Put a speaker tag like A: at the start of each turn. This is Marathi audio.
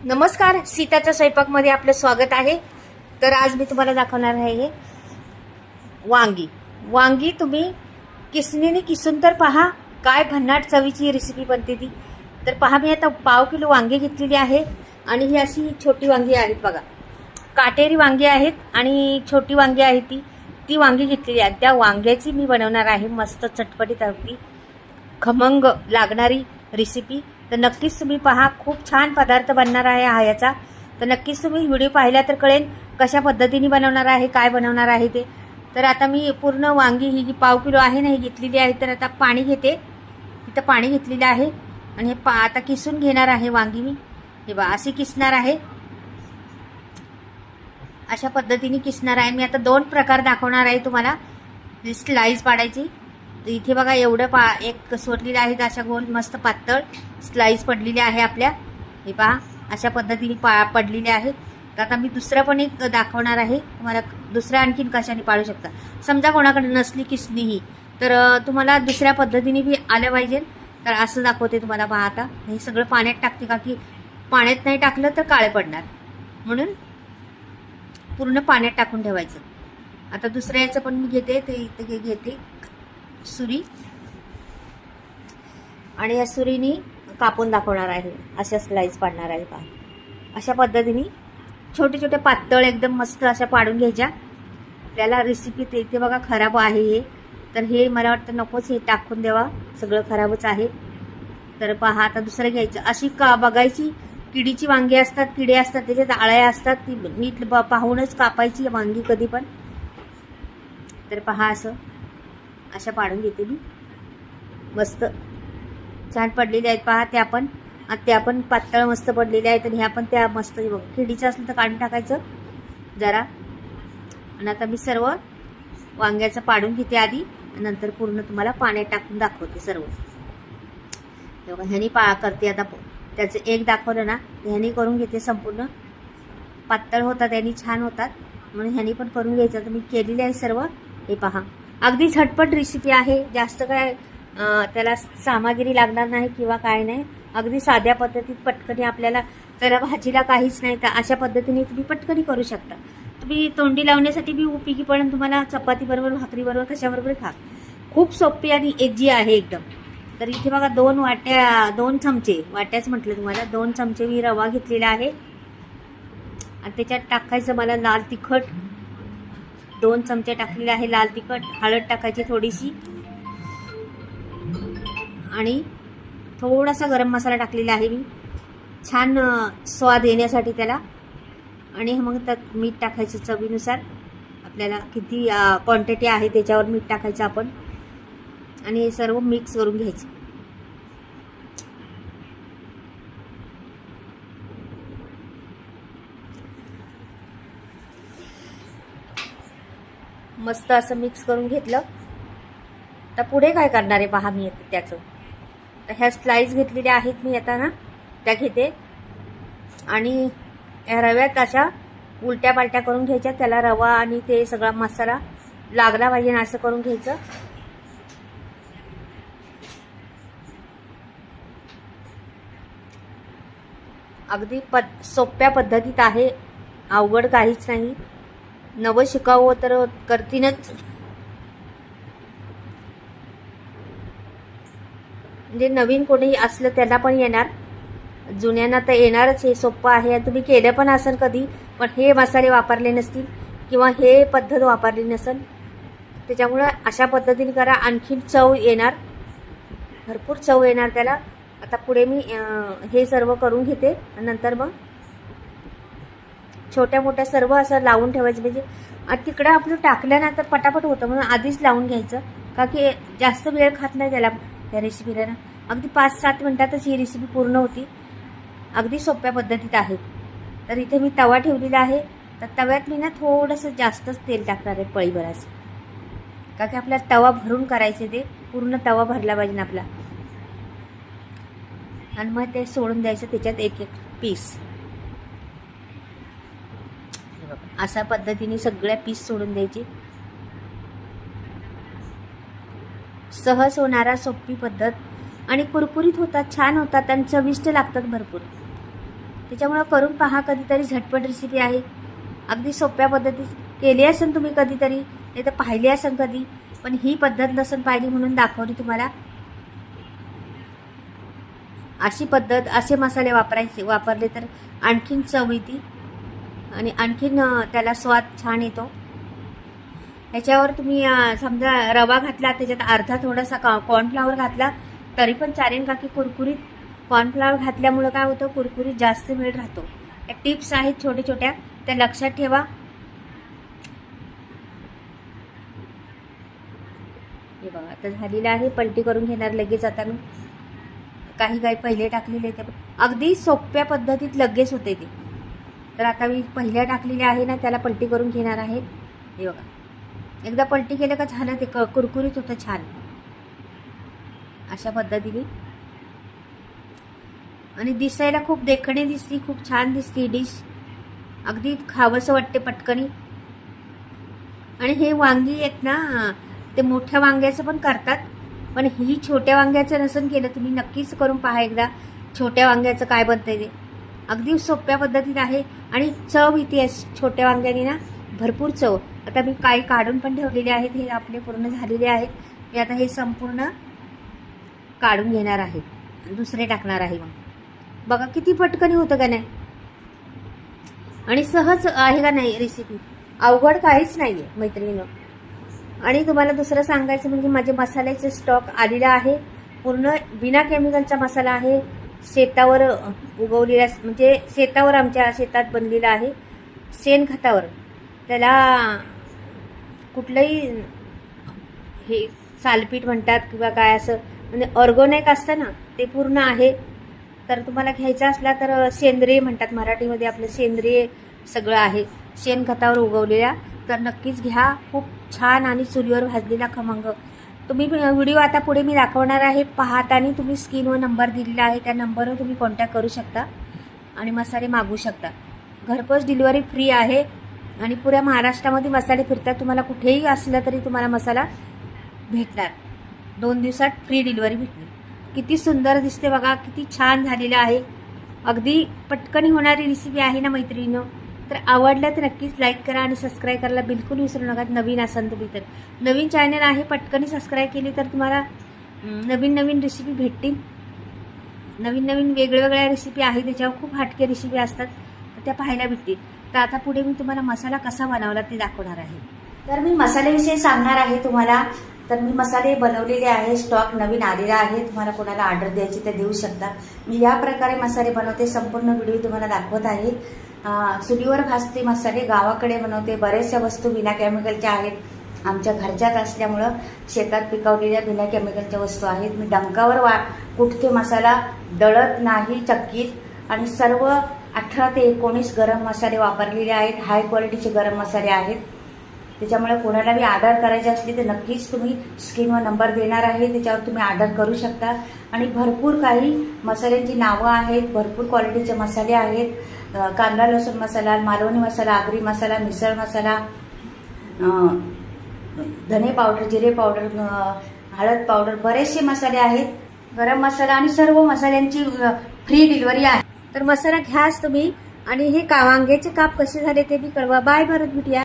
A: नमस्कार, सीताच्या स्वयंपाकमध्ये आपलं स्वागत आहे. तर आज मी तुम्हाला दाखवणार आहे वांगी. वांगी तुम्ही किसणीने किसून तर पहा काय भन्नाट चवीची रेसिपी बनते ती. तर पहा, मी आता पाव किलो वांगी घेतलेली आहे आणि ही अशी छोटी वांगी आहेत बघा. काटेरी वांगी आहेत आणि छोटी वांगी आहे ती वांगी घेतलेली आहे. त्या वांग्याची मी बनवणार आहे मस्त चटपटीत अगदी खमंग लागणारी रेसिपी. तर नक्कीच तुम्ही पहा, खूप छान पदार्थ बनणार आहे हा याचा. तर नक्कीच तुम्ही व्हिडिओ पाहिला तर कळेल कशा पद्धतीने बनवणार आहे, काय बनवणार आहे ते. तर आता मी पूर्ण वांगी ही जी पाव किलो आहे ना ही घेतलेली आहे. तर आता पाणी घेते, इथं पाणी घेतलेलं आहे आणि हे आता किसून घेणार आहे वांगी मी. हे बा अशी किसणार आहे, अशा पद्धतीने किसणार आहे मी. आता दोन प्रकार दाखवणार आहे तुम्हाला स्लाइस पाडायची. इथे बघा एवढं एक सोडलेलं आहे, अशा गोल मस्त पातळ स्लाइस पडलेली आहे आपल्या. हे पहा अशा पद्धतीने पडलेले आहे. तर आता मी दुसरं पण एक दाखवणार आहे तुम्हाला. दुसऱ्या आणखीन कशाने पाडू शकता. समजा कोणाकडे नसली किसणी ही, तर तुम्हाला दुसऱ्या पद्धतीने बी आलं पाहिजे. तर असं दाखवते तुम्हाला. पहा आता हे सगळं पाण्यात टाकते, का की पाण्यात नाही टाकलं तर काळे पडणार, म्हणून पूर्ण पाण्यात टाकून ठेवायचं. आता दुसऱ्या याचं पण मी घेते. ते इथे घेते सुरी आणि या सुरीने कापून दाखवणार आहे. अशा स्लाइस पाडणार आहे. पहा अशा पद्धतीने छोटे छोटे पातळ एकदम मस्त अशा पाडून घ्यायच्या. आपल्याला रेसिपी ते बघा खराब आहे हे, तर हे मला वाटतं नकोच, हे टाकून द्यावा, सगळं खराबच आहे. तर पहा आता दुसरं घ्यायचं. अशी बघायची किडीची वांगी असतात, किडे असतात, त्याच्यात आळ्या असतात, ती नीट पाहूनच कापायची वांगी कधी पण. तर पहा असं अशा पाडून घेते मी. मस्त छान पडलेले आहेत पहा. त्या पण पातळ मस्त पडलेले आहेत आणि ह्या पण त्या मस्त. किडीचं असलं तर काढून टाकायचं जरा. आणि आता मी सर्व वांग्याचं पाडून घेते आधी, नंतर पूर्ण तुम्हाला पाण्यात टाकून दाखवते सर्व. ह्यानी करते आता. त्याचं एक दाखवलं ना, ह्यानी करून घेते संपूर्ण. पातळ होतात ह्यानी, छान होतात, म्हणून ह्यानी पण करून घ्यायचं. तर मी केलेले आहे सर्व. हे पहा अगदी झटपट रेसिपी आहे. जास्त काय त्याला सामग्री लागणार नाही किंवा काय नाही. अगदी साध्या पद्धतीत पटकनी आपल्याला, त्याला भाजीला काहीच नाही, तर अशा पद्धतीने तुम्ही पटकनी करू शकता. तुम्ही तोंडी लावण्यासाठी बी उपयोगी पण, तुम्हाला चपाती बरोबर, भाकरी बरोबर, कशाबरोबर खा. खूप सोपी आणि इझी आहे एकदम. तर इथे बघा 2 चमचे, वाट्याच म्हटलं तुम्हाला, 2 चमचे मी रवा घेतलेला आहे आणि त्याच्यात टाकायचं मला लाल तिखट. 2 चमचे टाकलेले आहे लाल तिखट. हळद टाकायची थोडीशी आणि थोडासा गरम मसाला टाकलेला आहे मी, छान स्वाद येण्यासाठी त्याला. आणि मग त्यात मीठ टाकायचं चवीनुसार. आपल्याला किती क्वांटिटी आहे त्याच्यावर मीठ टाकायचं आपण. आणि हे सर्व मिक्स करून घ्यायचं. मस्त असं मिक्स करून घेतलं. तर पुढे काय करणार आहे पहा मी त्याचं. तर ह्या स्लाइस घेतलेल्या आहेत मी आता ना, त्या घेते आणि या रव्यात अशा उलट्या पालट्या करून घ्यायच्या. त्याला रवा आणि ते सगळा मसाला लागला पाहिजे ना, असं करून घ्यायचं. अगदी सोप्या पद्धतीत आहे, अवघड काहीच नाही. नवं शिकावं तर करतीनच. म्हणजे नवीन कोणी असलं त्यांना पण येणार, जुन्यांना तर येणारच. हे सोपं आहे. तुम्ही केलं पण असेल कधी, पण हे मसाले वापरले नसतील किंवा हे पद्धत वापरली नसेल, त्याच्यामुळे अशा पद्धतीने करा. आणखीन चव येणार, भरपूर चव येणार त्याला. आता पुढे मी हे सर्व करून घेते. नंतर मग छोट्या मोठ्या सर्व असं लावून ठेवायचं. म्हणजे तिकडं आपलं टाकलं ना तर पटापट होतं, म्हणून आधीच लावून घ्यायचं. का की जास्त वेळ खात नाही त्याला, त्या रेसिपीला ना. अगदी 5-7 मिनिटातच ही रेसिपी पूर्ण होती. अगदी सोप्या पद्धतीत आहे. तर इथे मी तवा ठेवलेला आहे. तर तव्यात मी ना थोडंसं जास्तच तेल टाकणार आहे, पळीभराचं. का की आपल्याला तवा भरून करायचे, ते पूर्ण तवा भरला पाहिजे ना आपला. आणि मग ते सोडून द्यायचं त्याच्यात एक एक पीस. अशा पद्धतीने सगळ्या पीस सोडून द्यायचे. सहज होणारा सोपी पद्धत आणि कुरकुरीत होतात, छान होतात आणि चविष्ट लागतात भरपूर. त्याच्यामुळं करून पहा कधीतरी. झटपट रेसिपी आहे, अगदी सोप्या पद्धतीत. केली असेल तुम्ही कधीतरी, नाही तर पाहिली असेल कधी, पण ही पद्धत नसेल पाहिली म्हणून दाखवली तुम्हाला. अशी पद्धत, असे मसाले वापरले तर आणखीन चव येते आणि आणखीन त्याला स्वाद छान येतो. याच्यावर तुम्ही समजा रवा घातला, त्याच्यात अर्धा थोडासा कॉर्नफ्लॉवर घातला तरी पण चालेल, का की कुरकुरीत कॉर्नफ्लॉवर घातल्यामुळं काय होतं, कुरकुरीत जास्त वेळ राहतो. या टिप्स आहेत छोट्या छोट्या, त्या लक्षात ठेवा. हे बघा आता झालेलं आहे. पलटी करून घेणार लगेच. आता मी काही पहिले टाकलेले ते अगदी सोप्या पद्धतीत लगेच होते ते. तर आता मी पहिल्या टाकलेल्या आहे ना, त्याला पलटी करून घेणार आहे. हे बघा, एकदा पलटी केलं का झालं, ते कुरकुरीत होतं छान. अशा पद्धतीने आणि दिसायला खूप देखणी दिसती, खूप छान दिसती डिश. अगदी खावंसं वाटते पटकनी. आणि हे वांगी आहेत ना, ते मोठ्या वांग्याचं पण करतात, पण ही छोट्या वांग्याचं नसून केलं तुम्ही, नक्कीच करून पहा एकदा छोट्या वांग्याचं काय बनतंय ते. अगदी सोप्या पद्धतीत आहे आणि चव इथे छोट्या वांग्याने ना भरपूर चव. आता मी काही काढून पण ठेवलेले आहेत, हे आपले पूर्ण झालेले आहेत. मी आता हे संपूर्ण काढून घेणार आहे, दुसरे टाकणार आहे. मग बघा किती पटकनी होतं का नाही, आणि सहज आहे का नाही रेसिपी, अवघड काहीच नाही आहे मैत्रिणीनं. आणि तुम्हाला दुसरं सांगायचं म्हणजे माझे मसाल्याचे स्टॉक आलेला आहे, पूर्ण बिना केमिकलचा मसाला आहे. शेतावर उगवलेला, म्हणजे शेतावर, आमच्या शेतात बनलेला आहे, शेणखतावर. त्याला कुठलंही हे सालपीठ म्हणतात किंवा काय असं, म्हणजे ऑर्गॅनिक असतं ना, ते पूर्ण आहे. तर तुम्हाला घ्यायचं असला तर सेंद्रिय म्हणतात मराठीमध्ये, आपलं सेंद्रिय सगळं आहे, शेणखतावर उगवलेल्या. तर नक्कीच घ्या, खूप छान आणि चुलीवर भाजलेला खमंग. तुम्ही व्हिडिओ आता पुढे मी दाखवणार आहे, पाहताना तुम्ही स्क्रीनवर नंबर दिलेला आहे, त्या नंबरवर तुम्ही कॉन्टॅक्ट करू शकता आणि मसाले मागवू शकता. घरपोच डिलिव्हरी फ्री आहे आणि पुऱ्या महाराष्ट्रामध्ये मसाले फिरतात. तुम्हाला कुठेही असलं तरी तुम्हाला मसाला भेटणार. 2 दिवसात फ्री डिलिव्हरी भेटणार. किती सुंदर दिसते बघा, किती छान झालेलं आहे. अगदी पटकन होणारी रेसिपी आहे ना मैत्रिणींनो. तर आवडलं तर नक्कीच लाईक करा आणि सबस्क्राईब करायला बिलकुल विसरू नका. नवीन असाल तुम्ही तर, नवीन चॅनल आहे, पटकन सबस्क्राईब केली तर तुम्हाला नवीन नवीन रेसिपी भेटतील. नवीन नवीन वेगवेगळ्या रेसिपी आहे, त्याच्यावर खूप हटके रेसिपी असतात, तर त्या पाहायला भेटतील. तर आता पुढे मी तुम्हाला मसाला कसा बनवला ते दाखवणार आहे. तर मी मसाल्याविषयी सांगणार आहे तुम्हाला. तर मी मसाले बनवलेले आहे, स्टॉक नवीन आलेला आहे. तुम्हाला कोणाला ऑर्डर द्यायची तर देऊ शकता. मी या प्रकारे मसाले बनवते, संपूर्ण व्हिडिओ तुम्हाला दाखवत आहे. चुलीवर भाजते मसाले, गावाकडे बनवते. बऱ्याचशा वस्तू बिना केमिकलच्या आहेत, आमच्या घरच्याच असल्यामुळं शेतात पिकवलेल्या बिना केमिकलच्या वस्तू आहेत. मी डंकावर कुठते मसाला दळत नाही चक्कीत. आणि सर्व 18 ते 19 गरम मसाले वापरलेले आहेत, हाय क्वालिटीचे गरम मसाले आहेत. त्याच्यामुळे कोणाला बी ऑर्डर करायची असली तर नक्कीच तुम्ही स्क्रीनवर नंबर देणार आहे, त्याच्यावर तुम्ही ऑर्डर करू शकता. आणि भरपूर काही मसाल्यांची नावं आहेत, भरपूर क्वालिटीचे मसाले आहेत. कांदा लसूण मसाला, मालवणी मसाला, आगरी मसाला, मिसळ मसाला, धने पावडर, जिरे पावडर, हळद पावडर, बरेचसे मसाले आहेत. गरम मसाला आणि सर्व मसाल्यांची फ्री डिलिव्हरी आहे. तर मसाला घ्याच तुम्ही. आणि हे वांग्याचे काप कसे झाले ते बी कळवा. बाय, परत भेटूया.